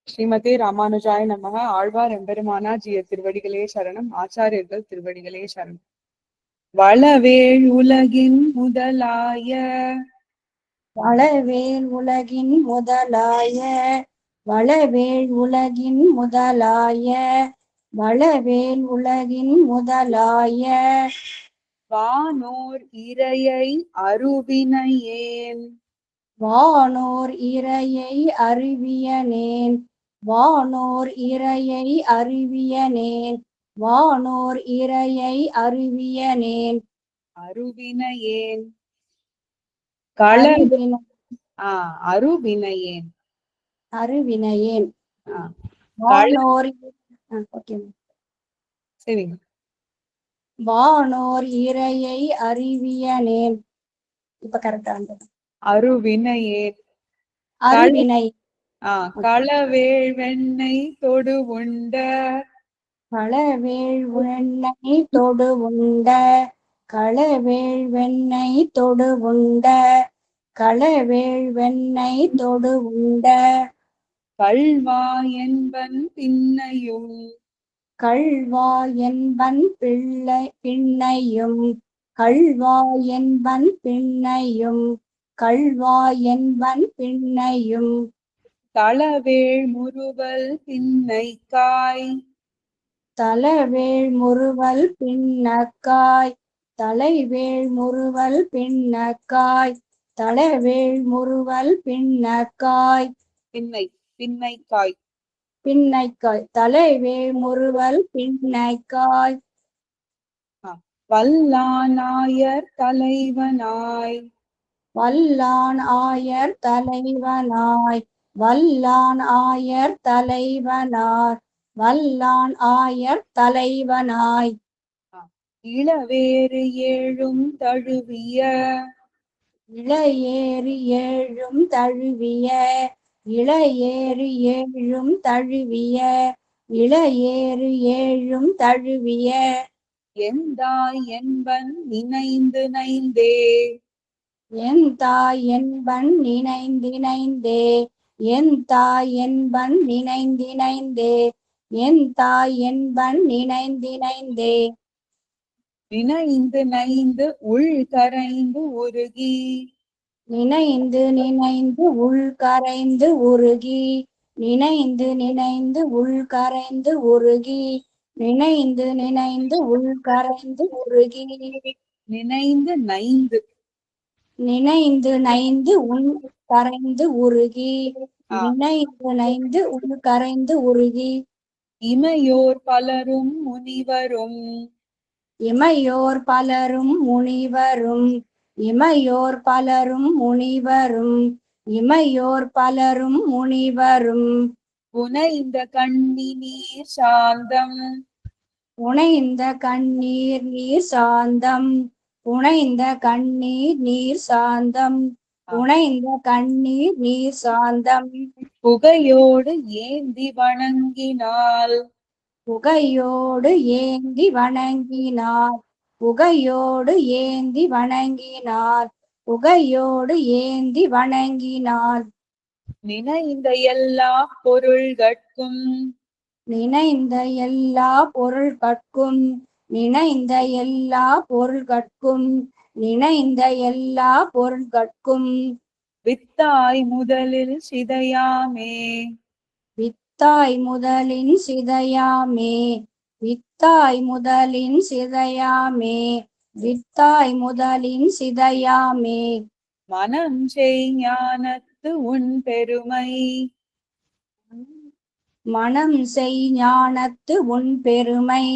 ஸ்ரீமதே ராமானுஜாய நமக. ஆழ்வார் எம்பெருமானார் ஜிய திருவடிகளே சரணம். ஆச்சாரியர்கள் திருவடிகளே சரணம். வளவேள் உலகின் முதலாய வளவேல் உலகின் முதலாய வளவேல் உலகின் முதலாய வளவேல் உலகின் முதலாய வானோர் இரையை அருவினையேன் வானோர் இரையை அறிவியனேன் வானோர் இரையை அறிவியனேன் வானோர் இரையை அறிவியனேன் அருவினையேன் கள அறிவின அருவினையேன் அறிவினையேன் கள வானோர் ஓகே சரிங்க. வானோர் இரையை அறிவியனேன். இப்ப கரெக்டா இருந்தது. அருவினையேன் அறிவினை களவேள் வெண்ணை தொடு உண்ட களவேள் வெண்ணை தொடு உண்ட களவேள் வெண்ணை தொடு உண்ட களவேள் வெண்ணை தொடு உண்ட கள்வா என்பன் பின்னையும் கள்வா என்பன் பின்னையும் கள்வா என்பன் பின்னையும் கள்வா என்பன் பின்னையும் தளவேள் முறுவல் பின்னைக்காய் தலவேள் முறுவல் பின்னக்காய் தலைவேள் முறுவல் பின்னக்காய் தலைவேள் முறுவல் பின்னக்காய் பின்னைக்காய் பின்னைக்காய் தலைவேள் முறுவல் பின்னைக்காய் வல்லான் ஆயர் தலைவனாய் வல்லான் ஆயர் தலைவனாய் வல்லான் ஆயர் தலைவனாய் வல்லான் ஆயர் தலைவனாய் இளவேறு ஏழும் தழுவிய இளையேறு ஏழும் தழுவிய இளையேறு ஏழும் தழுவிய இளையேறு ஏழும் தழுவிய எந்தாய் என்பன் நினைந்து நைந்தே என் தாய் என்பன் நினைந்தினைந்தே என் தாய் என்பன் நினைந்தினைந்தே என் தாய் என்பன் நினைந்தினைந்தே நினைந்து நைந்து உள் கரைந்து உருகி நினைந்து நினைந்து உள் கரைந்து உருகி நினைந்து நினைந்து உள் கரைந்து உருகி நினைந்து நினைந்து உள் கரைந்து உருகி நினைந்து நைந்து நினைந்து நைந்து உள் கரைந்து உருகி நினைந்து நைந்து உள் கரைந்து உருகி இமையோர் பலரும் முனிவரும் இமையோர் பலரும் முனிவரும் இமையோர் பலரும் முனிவரும் இமையோர் பலரும் முனிவரும் புனைந்த கண்ணி நீர் சாந்தம் புனைந்த கண்ணீர் நீர் சாந்தம் புனைந்த கண்ணீர் நீர் சாந்தம் புனைந்த கண்ணீர் நீர் சாந்தம் புகையோடு ஏந்தி வணங்கினாள் புகையோடு ஏந்தி வணங்கினார் புகையோடு ஏந்தி வணங்கினார் புகையோடு ஏந்தி வணங்கினார் நினைந்த எல்லா பொருள்கட்கும் நினைந்த எல்லா பொருள்கட்கும் நினைந்த எல்லா பொருள்கட்கும் நினைந்த எல்லா பொருள்கட்கும் வித்தாய் முதலில் சிதையாமே வித்தாய் முதலின் சிதையாமே வித்தாய் முதலின் சிதையாமே வித்தாய் முதலின் சிதையாமே மனம் செய் ஞானத்து உன் பெருமை மனம் செய் ஞானத்து உன் பெருமை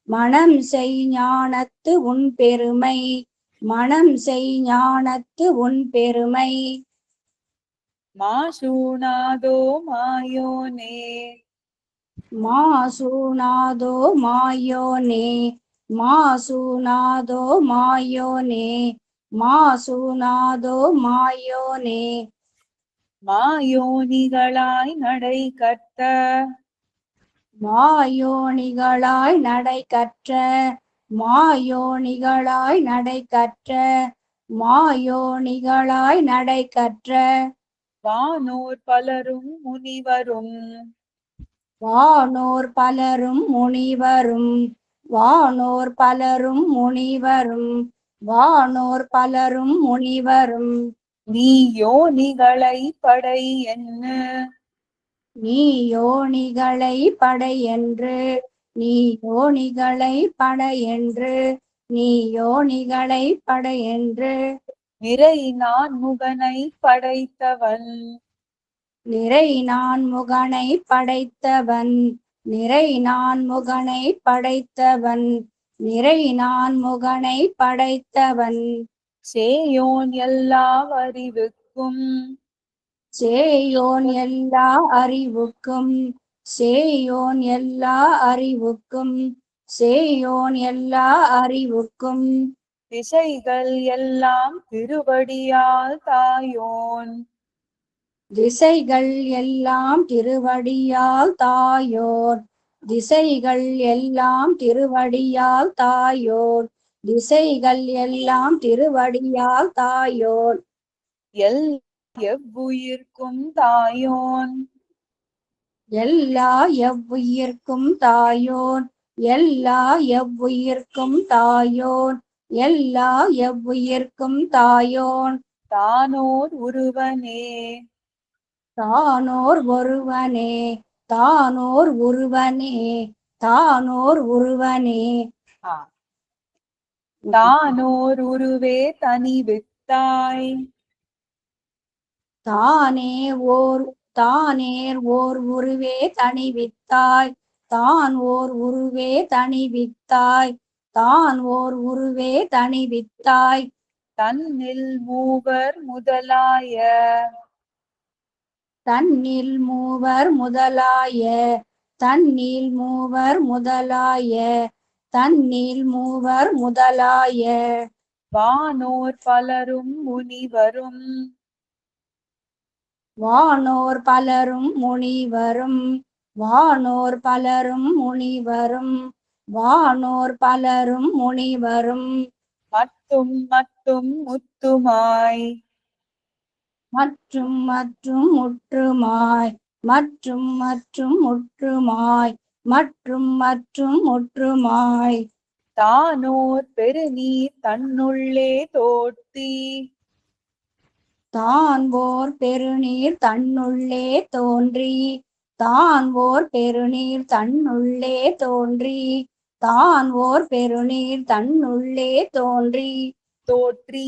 மனம் செய் ஞானத்து உன் பெருமை மனம் செய் ஞானத்து உன் பெருமை மாசூனாதோ மாயோனே மாசூனாதோ மாயோனே மாசூனாதோ மாயோனே மாசூனாதோ மாயோனே மாயோனிகளாய் நடை கற்ற மாயோனிகளாய் நடை கற்ற மாயோனிகளாய் நடை கற்ற மாயோனிகளாய் நடை கற்ற வானோர் பலரும் முனிவரும் வானோர் பலரும் முனிவரும் வானோர் பலரும் முனிவரும் வானோர் பலரும் முனிவரும் நீ யோனிகளை படை என்ன நீ யோனிகளை படையென்று நீ யோனிகளை படையென்று நீ யோனிகளை படையென்று நிறை நான் முகனை படைத்தவன் நிறை நான் முகனை படைத்தவன் நிறை நான் முகனை படைத்தவன் நிறை நான் முகனை படைத்தவன் சேயோன் எல்லா அறிவுக்கும் சேயோன் எல்லா அறிவுக்கும் சேயோன் எல்லா அறிவுக்கும் சேயோன் எல்லா அறிவுக்கும் திசைகள் எல்லாம் திருவடியால் தாயோன் திசைகள் எல்லாம் திருவடியால் தாயோர் திசைகள் எல்லாம் திருவடியால் தாயோர் திசைகள் எல்லாம் திருவடியால் தாயோர் எவ்வுயிர்க்கும் தாயோன் எல்லா எவ்வுயிர்க்கும் தாயோன் எல்லா எவ்வுயிர்க்கும் தாயோன் எல்லா எவ்வுயிர்க்கும் தாயோன் தானோர் உருவனே தானோர் ஒருவனே தானோர் உருவனே தானோர் உருவனே ஆ. தானோர் உருவே தனி வித்தாய் தானே ஓர் தானேர் ஓர் உருவே தணிவித்தாய் தான் ஓர் உருவே தணிவித்தாய் தான் ஓர் உருவே தணிவித்தாய் தன்னில் மூவர் முதலாய தன்னில் மூவர் முதலாய தன்னில் மூவர் முதலாய தன்னில் மூவர் முதலாய வானோர் பலரும் முனிவரும் வானோர் பலரும் முனிவரும் வானோர் பலரும் முனிவரும் வானோர் பலரும் முனிவரும் மட்டும் மட்டும் முத்துமாய் மற்றும் மற்றும் முற்றுமாய் மற்றும் மற்றும் முற்றுமாய் மற்றும் மற்றும் முற்றுமாய் தானோர் பெருநீர் தன்னுள்ளே தோட்டி தான் ஓர் பெருநீர் தன்னுள்ளே தோன்றி தான் ஓர் பெருநீர் தன்னுள்ளே தோன்றி தான் ஓர் பெருநீர் தன்னுள்ளே தோன்றி தோற்றி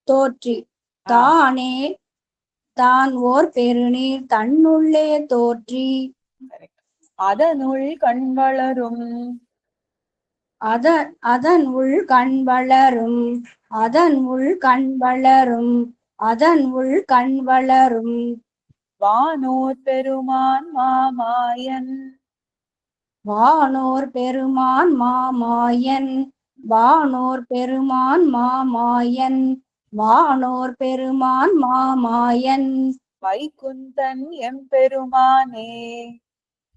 தோற்றி தானே தான் ஓர் பெருநீர் தன்னுள்ளே தோற்றி அதனுள் கண் வளரும் அதன் உள் கண் வளரும் அதன் உள் கண் வளரும் அதன் உள் கண் வளரும் வானோர் பெருமான் மாமாயன் வானோர் பெருமான் மாமாயன் வானோர் பெருமான் மாமாயன் வானோர் பெருமான் மாமாயன் வைகுந்தன் எம்பெருமானே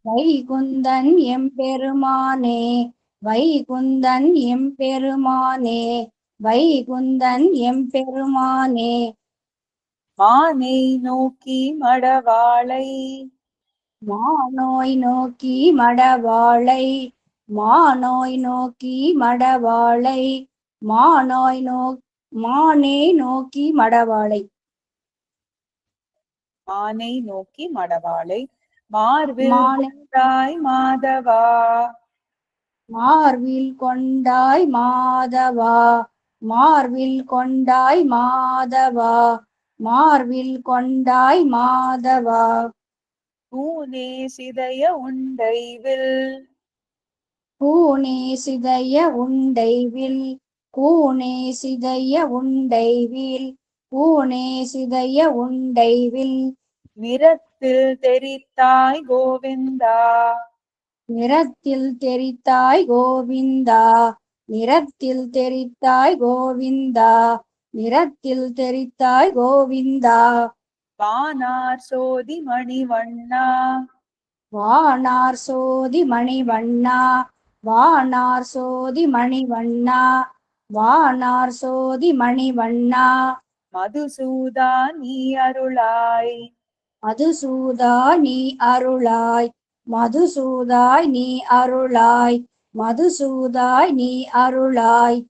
வைகுந்தன் எம்பெருமானே வைகுந்தன் எம்பெருமானே வைகுந்தன் எம்பெருமானே மானை நோக்கி மடவாளை மானோய் நோக்கி மடவாளை மானோய் நோக்கி மடவாளை மானோய் மானே நோக்கி மடவாளை மானை நோக்கி மடவாளை மார்பில் மானை கொண்டாய் மாதவா மார்பில் கொண்டாய் மாதவா மார்பில் கொண்டாய் மாதவா மார்பில் கொண்டாய் மாதவா பூனே சிதைய உண்டைவில் பூனே சிதைய உண்டைவில் பூனே சிதைய உண்டைவில் பூனே சிதைய உண்டைவில் நிறத்தில் தெரித்தாய் கோவிந்தா நிறத்தில் தெரித்தாய் கோவிந்தா நிறத்தில் தெரித்தாய் கோவிந்தா நிறத்தில் தெரித்தாய் கோவிந்தா வானார் சோதி மணிவண்ணா வானார் சோதி மணிவண்ணா வானார் சோதி மணிவண்ணா வானார் சோதி மணிவண்ணா மதுசூதா நீ அருளாய். மதுசூதா நீ அருளாய். மதுசூதாய் நீ அருளாய். மதுசூதாய் நீ அருளாய்.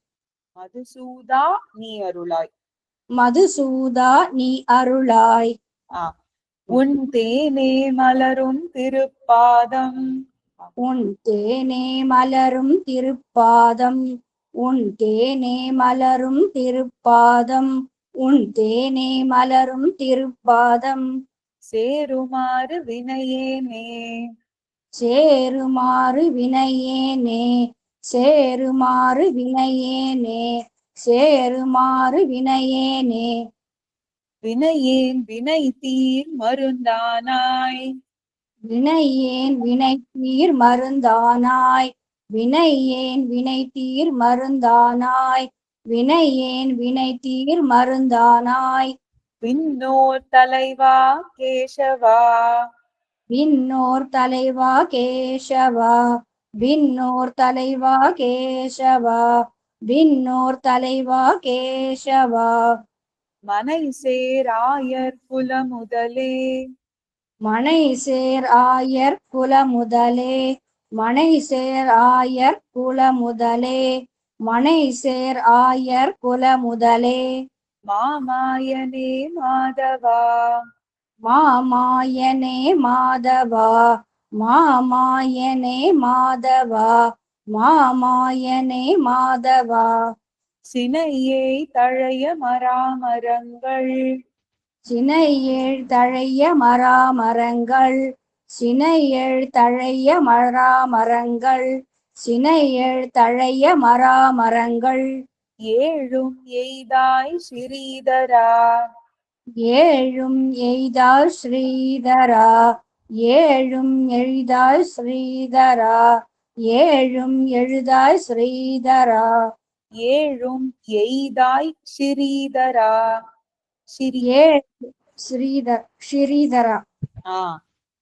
மதுசூதா நீ அருளாய். மதுசூதா நீ அருளாய். உன் தேனே மலரும் திருப்பாதம். உன் தேனே மலரும் திருப்பாதம். உன் தேனே மலரும் திருப்பாதம். உன் தேனே மலரும் திருப்பாதம். சேருமாறு வினையேனே. சேருமாறு வினையேனே. சேருமாறு வினையேனே. சேருமாறு வினையேனே. வினையேன் வினை தீர் மருந்தானாய். வினையேன் வினை தீர் மருந்தானாய். வினையேன் வினை தீர் மருந்தானாய். வினையேன் வினை தீர் மருந்தானாய். விண்ணோர் தலைவா கேசவா. விண்ணோர் தலைவா கேசவா. விண்ணோர் தலைவா கேசவா. விண்ணோர் தலைவா கேசவா. மனை சேராயர் குல முதலே. மனை சேர் ஆயர் குல முதலே. மனை சேர் ஆயர் குல முதலே. மனை சேர் ஆயர் குல முதலே. மாமாயனே மாதவா. மாமாயனே மாதவா. மாமாயனே மாதவா. மாமாயனே மாதவா. சினையே தழைய மராமரங்கள். சினையேழ் தழைய மராமரங்கள். சினையேழ் தழைய மராமரங்கள். சினையேழ் தழைய மராமரங்கள். ஏழும் எய்தாய் ஸ்ரீதரா. ஏழும் எய்தாய் ஸ்ரீதரா. ஏழும் எய்தாய் ஸ்ரீதரா. ஏழும் எழுதாய் ஸ்ரீதரா. ஏழும் எய்தாய் ஸ்ரீதரா. ஸ்ரீதரா.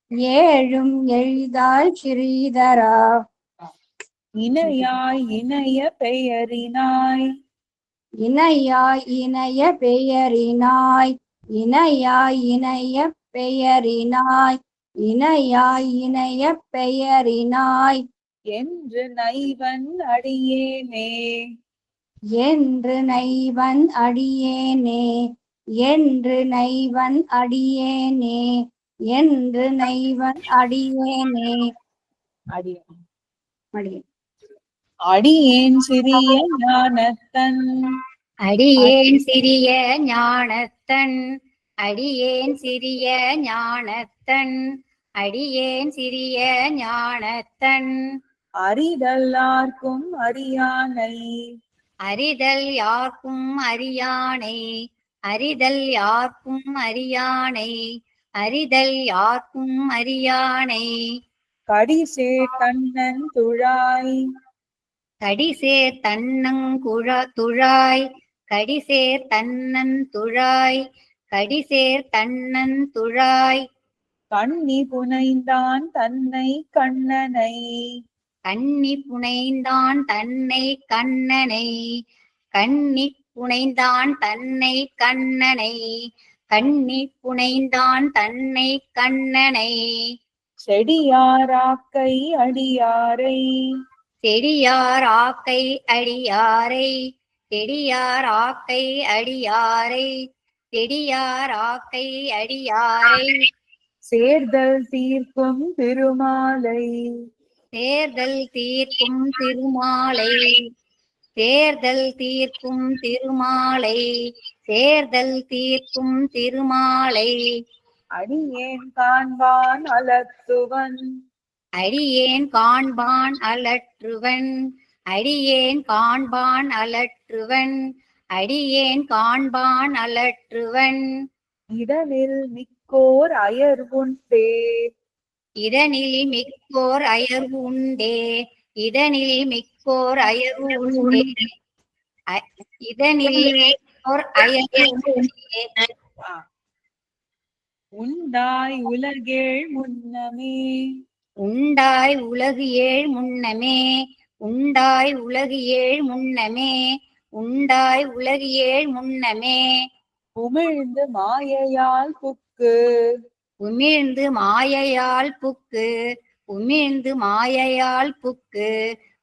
ஏழும் எய்தாய் ஸ்ரீதரா. இணையாய் இணைய பெயரினாய். இணையாய் இணைய பெயரினாய். இணையாய் இணைய பெயரினாய். இணையாய் இணைய பெயரினாய். என்று நைவன் அடியேனே. என்று நைவன் அடியேனே. என்று நைவன் அடியேனே. என்று நைவன் அடியேனே. அடியேன் சிறிய ஞானத்தன். அடியேன் சிறிய ஞானத்தன். அடியேன் சிறிய ஞானத்தன். அடியேன் சிறிய ஞானத்தன். அறிதல் யார்க்கும் அறியானை. அறிதல் யார்க்கும் அறியானை. அறிதல் யார்க்கும் அறியானை. அறிதல் யார்க்கும் அறியானை. கடிசே தன்னன் துழாய். கடிசேர் துழாய். கடிசேர் தன்னன் துழாய். கடிசேர் தன்னன் துழாய். கண்ணி புனைந்தான் தன்னை கண்ணனை. கண்ணி புனைந்தான் தன்னை கண்ணனை. கண்ணி புனைந்தான் தன்னை கண்ணனை. கண்ணி புனைந்தான் தன்னை கண்ணனை. செடியாராக்கை அடியாரை. செடியார் ஆக்கை அடியாரை. செடியார் ஆக்கை அடியாரை. செடியார் ஆக்கை அடியாரை. சேர்தல் தீர்க்கும் திருமாலை. தேர்தல் தீர்க்கும் திருமாலை. தேர்தல் தீர்க்கும் திருமாலை. தேர்தல் தீர்க்கும் திருமாலை. அடியேன் காண்பான் அலத்துவன். அடியேன் காண்பான் அலற்றுவன். அடியேன் காண்பான் அலற்றுவன். அடியேன் காண்பான் அலற்றுவன். இடனில் மிக்கோர் அயர்வுண்டே. இதனில் மிக்கோர் அயர்வு உண்டே. இதனில் மிக்கோர் அயர்வு உண்டே. இதனில் மிக்கோர் அயர்வு உண்டே. உண்டாய் உலகேழ் முன்னமே. உண்டாய் உலகு ஏழ் முன்னமே. உண்டாய் உலகு ஏழ் முன்னமே. உண்டாய் உலகு ஏழ் முன்னமே. உமிழ்ந்து மாயையால் புக்கு உமிழ்ந்து மாயையால் புக்கு உமிழ்ந்து மாயையால் புக்கு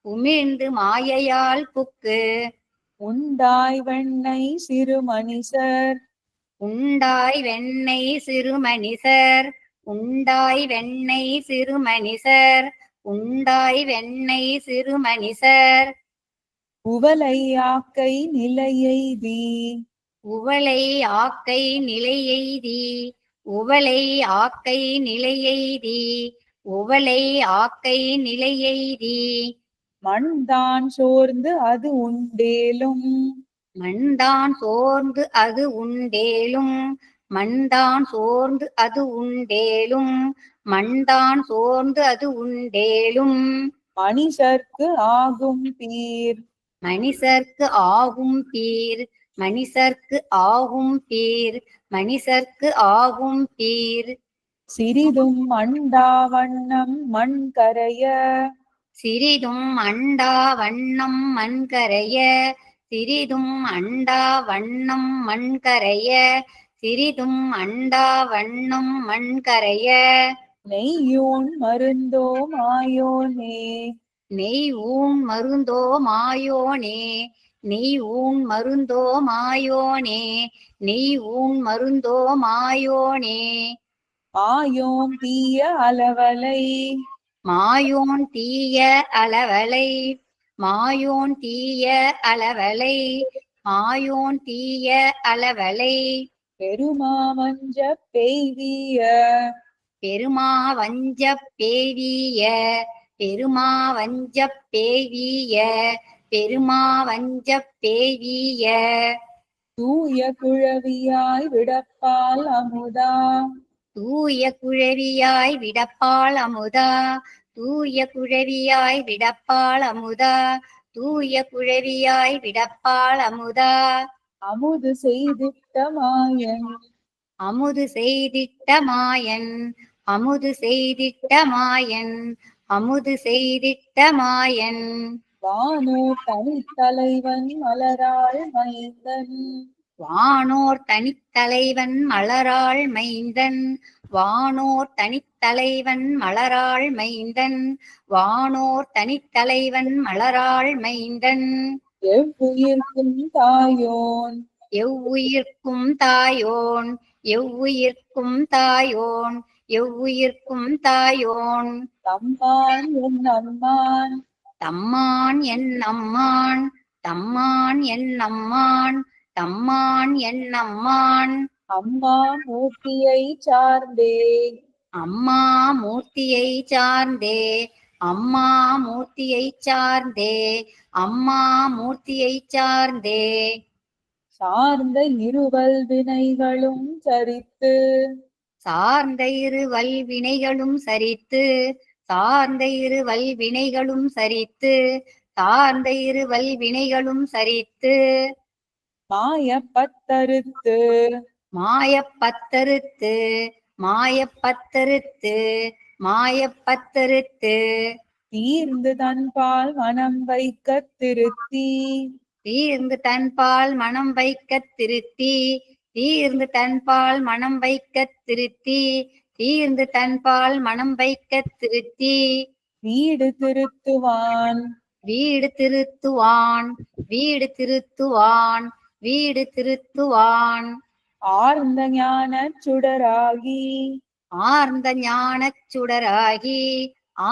உமிழ்ந்து மாயையால் புக்கு உண்டாய் வெண்ணை சிறுமனிசர் உண்டாய் வெண்ணெய் சிறுமனிசர் உண்டாய் வெண்ணெய் சிறுமனிசர் உண்டாய் வெண்ணெய் சிறுமனிசர் உவலை ஆக்கை நிலையெய்தி உவலை ஆக்கை நிலையெய்தி உவலை ஆக்கை நிலையெய்தி உவலை ஆக்கை நிலையெய்தி மண்தான் சோர்ந்து அது உண்டேலும் மண்தான் சோர்ந்து அது உண்டேலும் மண்தான் சோர்ந்து அது உண்டேலும் மண்தான் சோர்ந்து அது உண்டேலும் மனிதர்க்கு ஆகும் பீர் மனிதர்க்கு ஆகும் பீர் மனிதர்க்கு ஆகும் பீர் மனிதர்க்கு ஆகும் பீர் சிறிதும் அண்டா வண்ணம் மண் கரைய சிறிதும் அண்டா வண்ணம் மண்கரைய சிறிதும் அண்டா வண்ணம் மண்கரைய சிறிதும் அண்டா வண்ணம் மண்கரைய நெய்யூன் மருந்தோ மாயோனே நெய் ஊன் மருந்தோ மாயோனே நெய் ஊன் மருந்தோ மாயோனே நெய் ஊன் மருந்தோ மாயோனே மாயோம் தீய அளவலை மாயோன் தீய அளவலை மாயோன் தீய அளவலை மாயோன் தீய அளவலை பெருமாமஞ்ச பெய்திய பெருமா வஞ்ச பேவிய பெருமா வஞ்ச பேவிய பெருமா வஞ்ச பேவிய தூய குழவியாய் விடப்பால் அமுதா தூய குழவியாய் விடப்பால் அமுதா தூய குழவியாய் விடப்பால் அமுதா தூய குழவியாய் விடப்பால் அமுதா அமுது செய்திட்ட மாயன் அமுது செய்திட்ட மாயன் அமுது செய்திட்ட மாயன் அமுது செய்திட்ட மாயன் வானோர் தனித்தலைவன் மலராள் மைந்தன் வானோர் தனித்தலைவன் மலராள் மைந்தன் வானோர் தனித்தலைவன் மலராள் மைந்தன் வானோர் தனித்தலைவன் மலராள் மைந்தன் எவ்வுயிர்க்கும் தாயோன் எவ்வுயிர்க்கும் தாயோன் எவ்வுயிர்க்கும் தாயோன் எவ்வுயிர்க்கும் தாயோன் தம்மான் என் அம்மான் தம்மான் என் அம்மான் தம்மான் என் அம்மான் தம்மான் என் அம்மான் அம்மா மூர்த்தியை சார்ந்தே அம்மா மூர்த்தியை சார்ந்தே அம்மா மூர்த்தியை சார்ந்தே அம்மா மூர்த்தியை சார்ந்தே சார்ந்த இருவல் வினைகளும் சரித்து சார்ந்த இரு வல்வினைகளும் சரித்து சார்ந்த இரு வல்வினைகளும் சரித்து சார்ந்த இரு வல்வினைகளும் சரித்து மாயப்பத்தறுத்து மாயப்பத்தறுத்து மாயப்பத்தறுத்து மாயப்பத்தறுத்து தீர்ந்து தன்பால் மனம் வைக்க திருத்தி தீர்ந்து தன்பால் மனம் வைக்க திருத்தி தீர்ந்து தன்பால் மனம் வைக்க திருத்தி தீர்ந்து தன்பால் மனம் வைக்க திருத்தி வீடு திருத்துவான் வீடு திருத்துவான் வீடு திருத்துவான் வீடு திருத்துவான் ஆர்ந்த ஞான சுடராகி ஆர்ந்த ஞானச் சுடராகி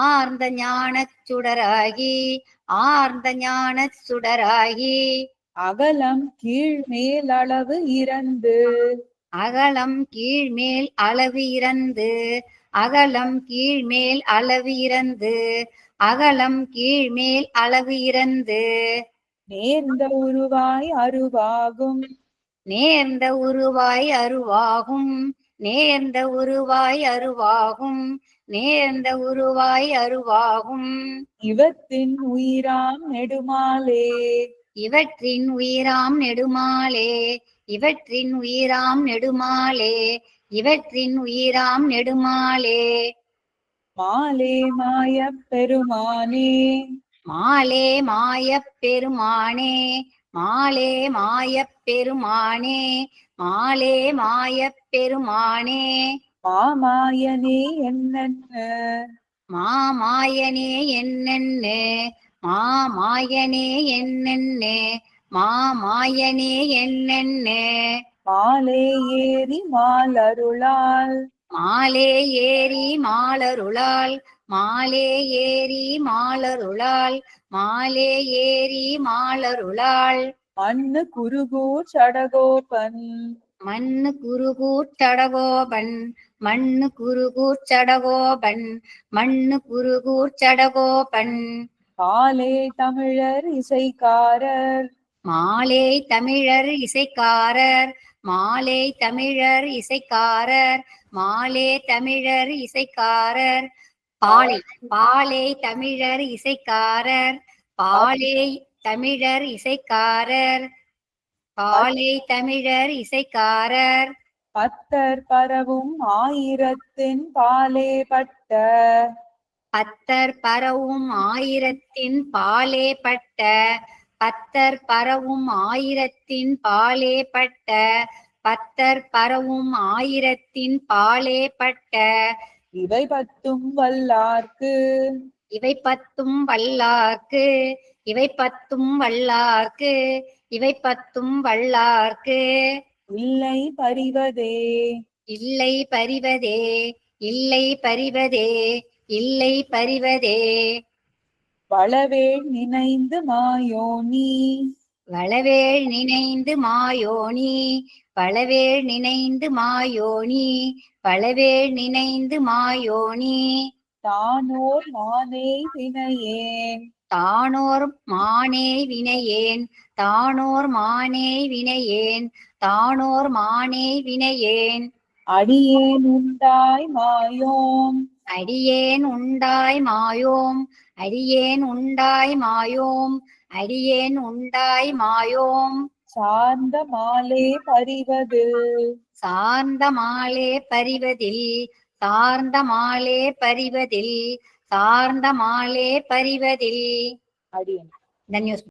ஆர்ந்த ஞானச் சுடராகி ஆர்ந்த ஞானச் சுடராகி அகலம் கீழ் மேல் அளவு இறந்து அகலம் கீழ்மேல் அளவு இறந்து அகலம் கீழ்மேல் அளவு இறந்து அகலம் கீழ்மேல் அளவு இறந்து நேர்ந்த உருவாய் அருவாகும் நேர்ந்த உருவாய் அருவாகும் நேர்ந்த உருவாய் அருவாகும் நேர்ந்த உருவாய் அருவாகும் இவத்தின் உயிராம் நெடுமாலே இவற்றின் உயிராம் நெடுமாலே இவற்றின் உயிராம் நெடுமாலே இவற்றின் உயிராம் நெடுமாலே மாலே மாயப் பெருமானே மாலே மாயப் பெருமானே மாலே மாயப் பெருமானே மாலே மாயப் பெருமானே மாமாயனே என்னென்ன மாமாயனே என்னென்னு மாமாயனே என்னென்னு மாமாயனே என்னென்னு மாலே ஏறி மாலருளால் மாலே ஏறி மாலருளால் மாலே ஏறி மாலருளால் மாலே ஏறி மாலருளால் மண்ணு குருகூர் சடகோபன் மண்ணு குருகூர் சடகோபன் மண்ணு குருகூர் சடகோபன் மண்ணு குருகூர் சடகோபன் பாலே தமிழர் இசைக்காரர் மாலே தமிழர் இசைக்காரர் மாலே தமிழர் இசைக்காரர் மாலே தமிழர் இசைக்காரர் பாலே பாலே தமிழர் இசைக்காரர் பாலே தமிழர் இசைக்காரர் பாலே தமிழர் இசைக்காரர் பத்தர் பரவும் ஆயிரத்தின் பாலே பட்ட பத்தர் பரவும் ஆயிரத்தின் பாலே பட்ட பத்தர் பரவும் ஆயிரத்தின் பாலே பட்ட பத்தர் பரவும் ஆயிரத்தின் பாலே பட்ட இவை பத்தும் வல்லார்க்கு இவை பத்தும் வல்லார்க்கு இவை பத்தும் வல்லார்க்கு இவை பத்தும் வல்லார்க்கு இல்லை பறிவதே இல்லை பறிவதே இல்லை பறிவதே இல்லை பறிவதே வளவேள் நினைந்து மாயோனி வளவேள் நினைந்து மாயோனி வளவேள் நினைந்து மாயோனி வளவேள் நினைந்து மாயோனி தானோர் மானே வினையேன் தானோர் மானே வினையேன் தானோர் மானே வினையேன் தானோர் மானே வினையேன் அடியேன் உண்டாய் மாயோம் அடியேன் உண்டாய் மாயோம் அடியேன் உண்டாய் மாயோம் அடியேன் உண்டாய் மாயோம் சார்ந்த மாலே பறிவது சார்ந்த மாலே பறிவதில் சார்ந்த மாலே பறிவதில் சார்ந்த மாலே பறிவதில் அடியேன் தன்யூஸ்